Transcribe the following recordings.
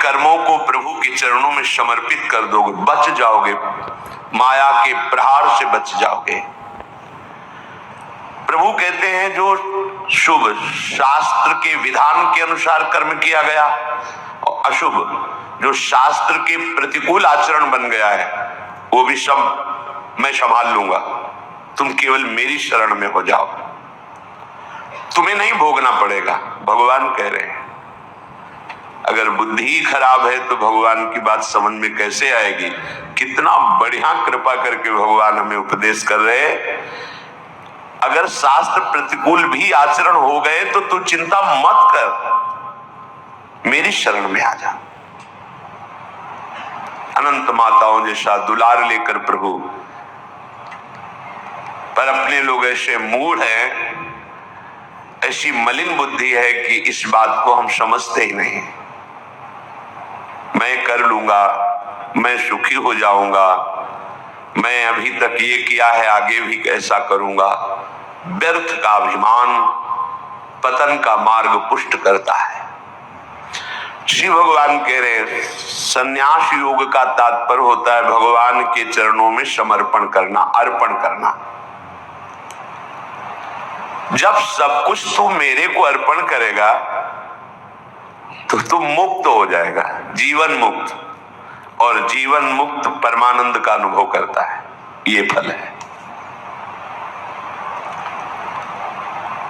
कर्मों को प्रभु के चरणों में समर्पित कर दोगे, बच जाओगे, माया के प्रहार से बच जाओगे। प्रभु कहते हैं जो शुभ शास्त्र के विधान के अनुसार कर्म किया गया और अशुभ जो शास्त्र के प्रतिकूल आचरण बन गया है, वो भी सब मैं संभाल लूंगा। तुम केवल मेरी शरण में हो जाओ, तुम्हें नहीं भोगना पड़ेगा। भगवान कह रहे हैं। अगर बुद्धि ही खराब है तो भगवान की बात समझ में कैसे आएगी। कितना बढ़िया कृपा करके भगवान हमें उपदेश कर रहे हैं। अगर शास्त्र प्रतिकूल भी आचरण हो गए तो तू चिंता मत कर, मेरी शरण में आ जा। अनंत माताओं जैसा दुलार लेकर प्रभु, पर अपने लोग ऐसे मूढ़ हैं, ऐसी मलिन बुद्धि है कि इस बात को हम समझते ही नहीं। मैं कर लूंगा, मैं सुखी हो जाऊंगा, मैं अभी तक ये किया है आगे भी कैसा करूंगा। व्यर्थ का अभिमान पतन का मार्ग पुष्ट करता है। श्री भगवान कह रहे हैं संन्यास योग का तात्पर्य होता है भगवान के चरणों में समर्पण करना, अर्पण करना। जब सब कुछ तू मेरे को अर्पण करेगा तो तू मुक्त हो जाएगा, जीवन मुक्त, और जीवन मुक्त परमानंद का अनुभव करता है। ये फल है।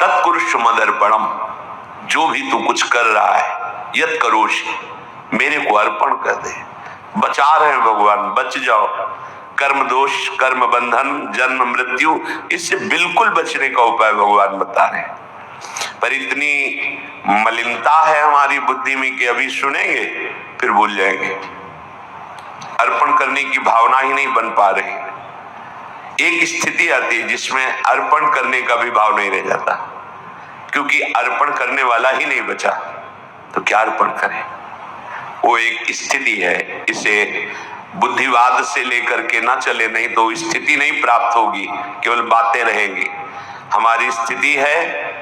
तत्कुरुष मदर्पणम, जो भी तू कुछ कर रहा है, यत करोषि, मेरे को अर्पण कर दे। बचा रहे हैं भगवान, बच जाओ। कर्म दोष, कर्म बंधन, जन्म मृत्यु, इससे बिल्कुल बचने का उपाय भगवान बता रहे हैं। पर इतनी मलिनता है हमारी बुद्धि में कि अभी सुनेंगे फिर भूल जाएंगे। अर्पण करने की भावना ही नहीं बन पा रही। एक स्थिति आती है जिसमें अर्पण करने का भी भाव नहीं रह जाता, क्योंकि अर्पण करने वाला ही नहीं बचा तो क्या अर्पण करें। वो एक स्थिति है, इसे बुद्धिवाद से लेकर के ना चले, नहीं तो स्थिति नहीं प्राप्त होगी, केवल बातें रहेंगी। हमारी स्थिति है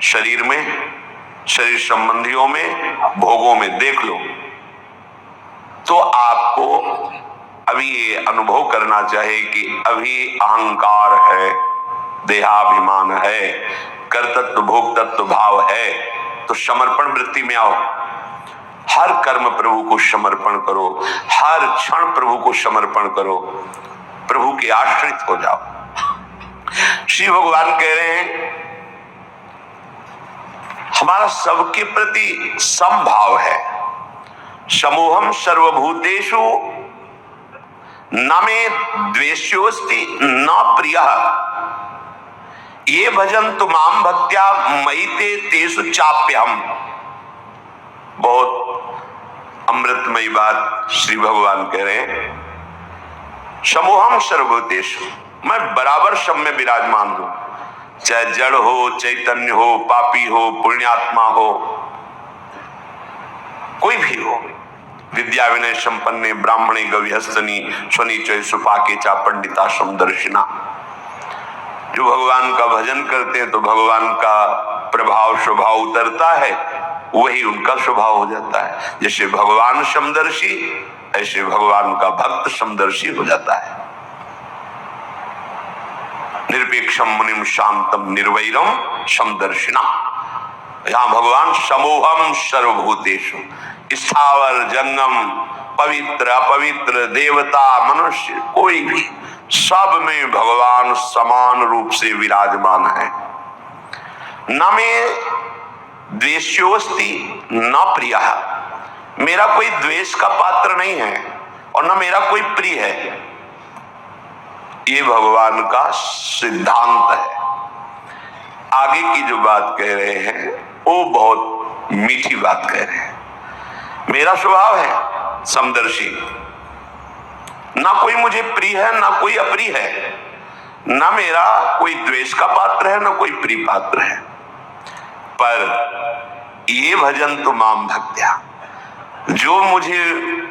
शरीर में, शरीर संबंधियों में, भोगों में। देख लो तो आपको अभी ये अनुभव करना चाहिए कि अभी अहंकार है, देहाभिमान है, कर्तृत्व भोक्तृत्व भाव है, तो समर्पण वृत्ति में आओ। हर कर्म प्रभु को समर्पण करो, हर क्षण प्रभु को समर्पण करो, प्रभु के आश्रित हो जाओ। श्री भगवान कह रहे हैं हमारा सबके प्रति समभाव है। समोहम सर्वभूतेषु न मे द्वेष्योस्ति न प्रियः ये भजन्तु माम भक्त्या मयि ते तेषु चाप्यहम्। बहुत अमृतमयी बात श्री भगवान कह रहे हैं। समोहम सर्वभूतेषु, मैं बराबर सब में विराजमान हूं, चाहे जड़ हो, चैतन्य हो, पापी हो, पुण्यात्मा हो, कोई भी हो। विद्या विनय संपन्ने ब्राह्मणे गविहस्तनी स्वनीचय सुपाके चा पंडिता समदर्शिना। जो भगवान का भजन करते हैं तो भगवान का प्रभाव स्वभाव उतरता है, वही उनका स्वभाव हो जाता है। जैसे भगवान समदर्शी, ऐसे भगवान का भक्त समदर्शी हो जाता है। निरपेक्षम मुनिम शांतम निर्वैरम समदर्शिना। यहां भगवान समोहम सर्वभूतेषु, स्थावर जंगम, पवित्र अपवित्र, देवता मनुष्य, कोई भी, सब में भगवान समान रूप से विराजमान है। न में द्वेष्योस्ति न प्रियः, मेरा कोई द्वेष का पात्र नहीं है और न मेरा कोई प्रिय है। ये भगवान का सिद्धांत है। आगे की जो बात कह रहे हैं वो बहुत मीठी बात कह रहे हैं। मेरा स्वभाव है समदर्शी, ना कोई मुझे प्रिय है ना कोई अप्रिय है, ना मेरा कोई द्वेष का पात्र है ना कोई प्रिय पात्र है। पर ये भजन तो माम भक्त्या, जो मुझे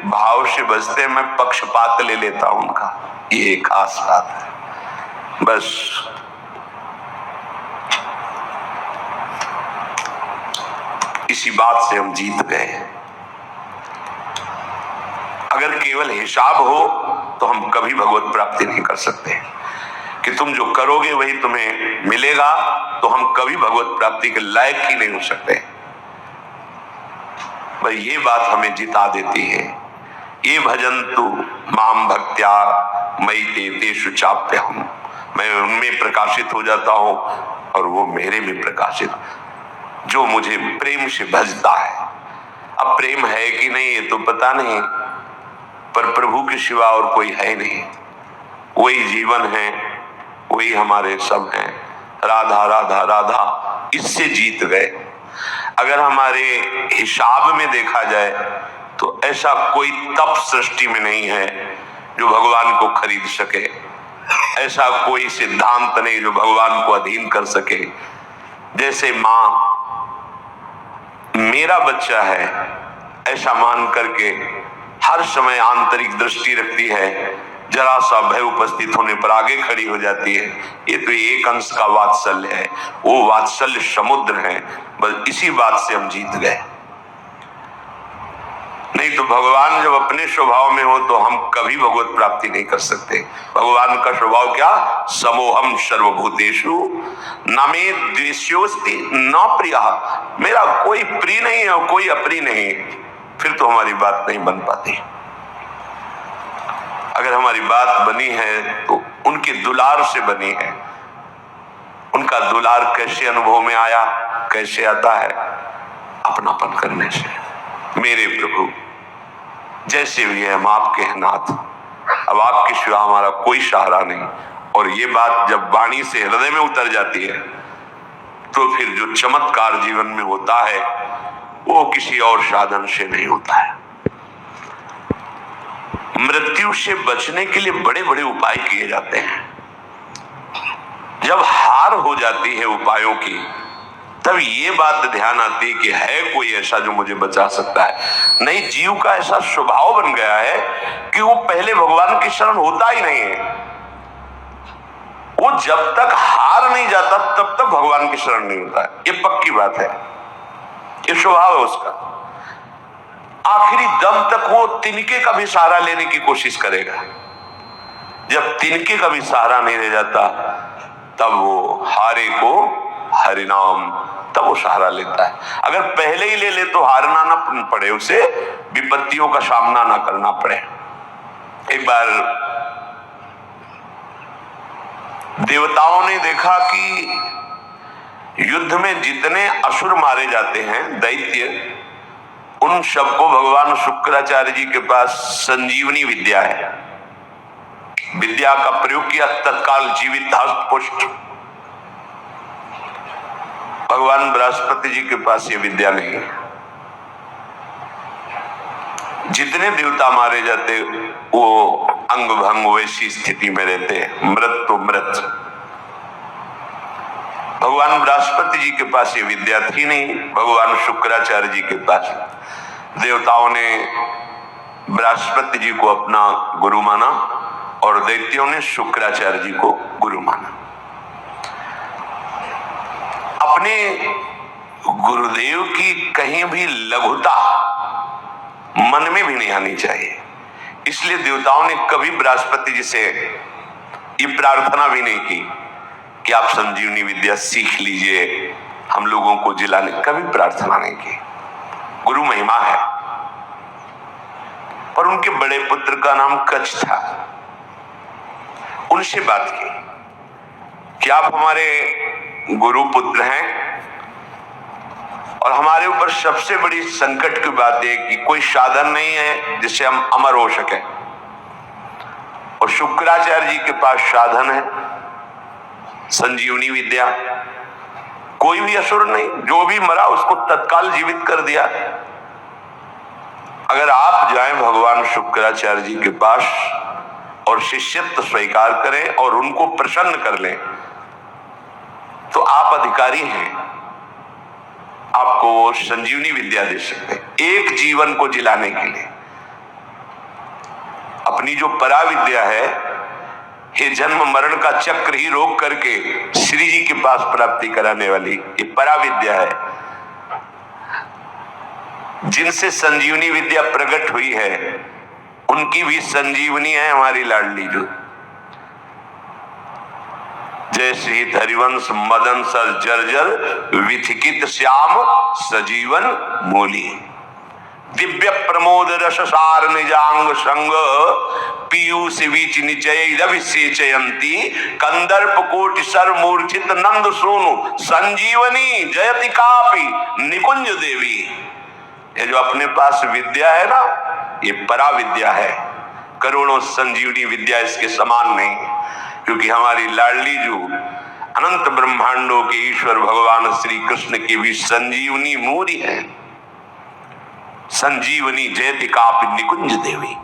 भाव से बजते मैं पक्षपात ले लेता हूं उनका, ये एक खास बात है। बस इसी बात से हम जीत गए। अगर केवल हिसाब हो तो हम कभी भगवत प्राप्ति नहीं कर सकते, कि तुम जो करोगे वही तुम्हें मिलेगा, तो हम कभी भगवत प्राप्ति के लायक ही नहीं हो सकते। भाई ये बात हमें जिता देती है। ये भजन्तु माम भक्त्या मयि ते तेषु चाप्यहम्, मैं उनमें प्रकाशित हो जाता हूं और वो मेरे में प्रकाशित, जो मुझे प्रेम से भजता है। अब प्रेम है कि नहीं ये तो पता नहीं, पर प्रभु के सिवा और कोई है नहीं, वही जीवन है, वही हमारे सब हैं। राधा राधा राधा, इससे जीत गए। अगर हमारे हिसाब में देखा जाए तो ऐसा कोई तप सृष्टि में नहीं है जो भगवान को खरीद सके, ऐसा कोई सिद्धांत नहीं जो भगवान को अधीन कर सके। जैसे मां मेरा बच्चा है ऐसा मान करके हर समय आंतरिक दृष्टि रखती है, जरा सा भय उपस्थित होने पर आगे खड़ी हो जाती है। ये तो एक अंश का वात्सल्य है, वो वात्सल्य समुद्र है। बस इसी बात से हम जीत गए। नहीं तो भगवान जब अपने स्वभाव में हो तो हम कभी भगवत प्राप्ति नहीं कर सकते। भगवान का स्वभाव क्या? समोहम सर्वभूतेषु न मे द्वेष्योस्ति न प्रिया, मेरा कोई प्रिय नहीं है और कोई अप्रिय नहीं। फिर तो हमारी बात नहीं बन पाती। अगर हमारी बात बनी है तो उनके दुलार से बनी है। उनका दुलार कैसे अनुभव में आया? कैसे आता है? अपनापन करने से। मेरे प्रभु जैसे भी है हम आपके हैं नाथ, अब आपके सिवा हमारा कोई सहारा नहीं। और ये बात जब वाणी से हृदय में उतर जाती है तो फिर जो चमत्कार जीवन में होता है वो किसी और साधन से नहीं होता है। मृत्यु से बचने के लिए बड़े बड़े उपाय किए जाते हैं। जब हार हो जाती है उपायों की, तब ये बात ध्यान आती है कि है कोई ऐसा जो मुझे बचा सकता है। नहीं, जीव का ऐसा स्वभाव बन गया है कि वो पहले भगवान की शरण होता ही नहीं है। वो जब तक हार नहीं जाता तब तक भगवान की शरण नहीं होता है। ये पक्की बात है, ये स्वभाव है उसका। आखिरी दम तक वो तिनके का भी सहारा लेने की कोशिश करेगा। जब तिनके का भी सहारा नहीं रह जाता तब वो हारे को हरिनाम, तब वो सहारा लेता है। अगर पहले ही ले ले तो हारना ना पड़े, उसे विपत्तियों का सामना ना करना पड़े। एक बार देवताओं ने देखा कि युद्ध में जितने असुर मारे जाते हैं, दैत्य, उन सबको भगवान शुक्राचार्य जी के पास संजीवनी विद्या है। विद्या का प्रयोग किया, तत्काल जीवित हस्त पुष्ट। भगवान बृहस्पति जी के पास ये विद्या नहीं है। जितने देवता मारे जाते वो अंग भंग वैसी स्थिति में रहते, मृत तो मृत। भगवान बृहस्पति जी के पास ये विद्या थी नहीं, भगवान शुक्राचार्य जी के पास। देवताओं ने बृहस्पति जी को अपना गुरु माना और दैत्यों ने शुक्राचार्य जी को गुरु माना। अपने गुरुदेव की कहीं भी लघुता मन में भी नहीं आनी चाहिए। इसलिए देवताओं ने कभी बृहस्पति जी से ये प्रार्थना भी नहीं की कि आप संजीवनी विद्या सीख लीजिए, हम लोगों को जिलाने, कभी प्रार्थना नहीं की। गुरु महिमा है। और उनके बड़े पुत्र का नाम कच्छ था। उनसे बात की कि आप हमारे गुरु पुत्र हैं और हमारे ऊपर सबसे बड़ी संकट की बात है कि कोई साधन नहीं है जिससे हम अमर हो सके। और शुक्राचार्य जी के पास साधन है, संजीवनी विद्या। कोई भी असुर नहीं, जो भी मरा उसको तत्काल जीवित कर दिया। अगर आप जाएं भगवान शुक्राचार्य जी के पास और शिष्यत्व स्वीकार करें और उनको प्रसन्न कर लें तो आप अधिकारी हैं, आपको वो संजीवनी विद्या दे सकते हैं एक जीवन को जिलाने के लिए। अपनी जो परा विद्या है, ये जन्म मरण का चक्र ही रोक करके श्री जी के पास प्राप्ति कराने वाली ये परा विद्या है। जिनसे संजीवनी विद्या प्रकट हुई है उनकी भी संजीवनी है हमारी लाडली जो। जय श्री हरिवंश मदन सर जर्जर विथिकित श्याम सजीवन मूली। दिव्य प्रमोद रस सार निजांग संग पीयूष बीच निचयंती कंदर्प कोटि सर मूर्छित नंद सोनु संजीवनी जयति कापी निकुंज देवी। ये जो अपने पास विद्या है ना, ये परा विद्या है, करोड़ों संजीवनी विद्या इसके समान नहीं। क्योंकि हमारी लाडली जो अनंत ब्रह्मांडों के ईश्वर भगवान श्री कृष्ण की भी संजीवनी मूरी है। संजीवनी जयति कापि निकुंज देवी।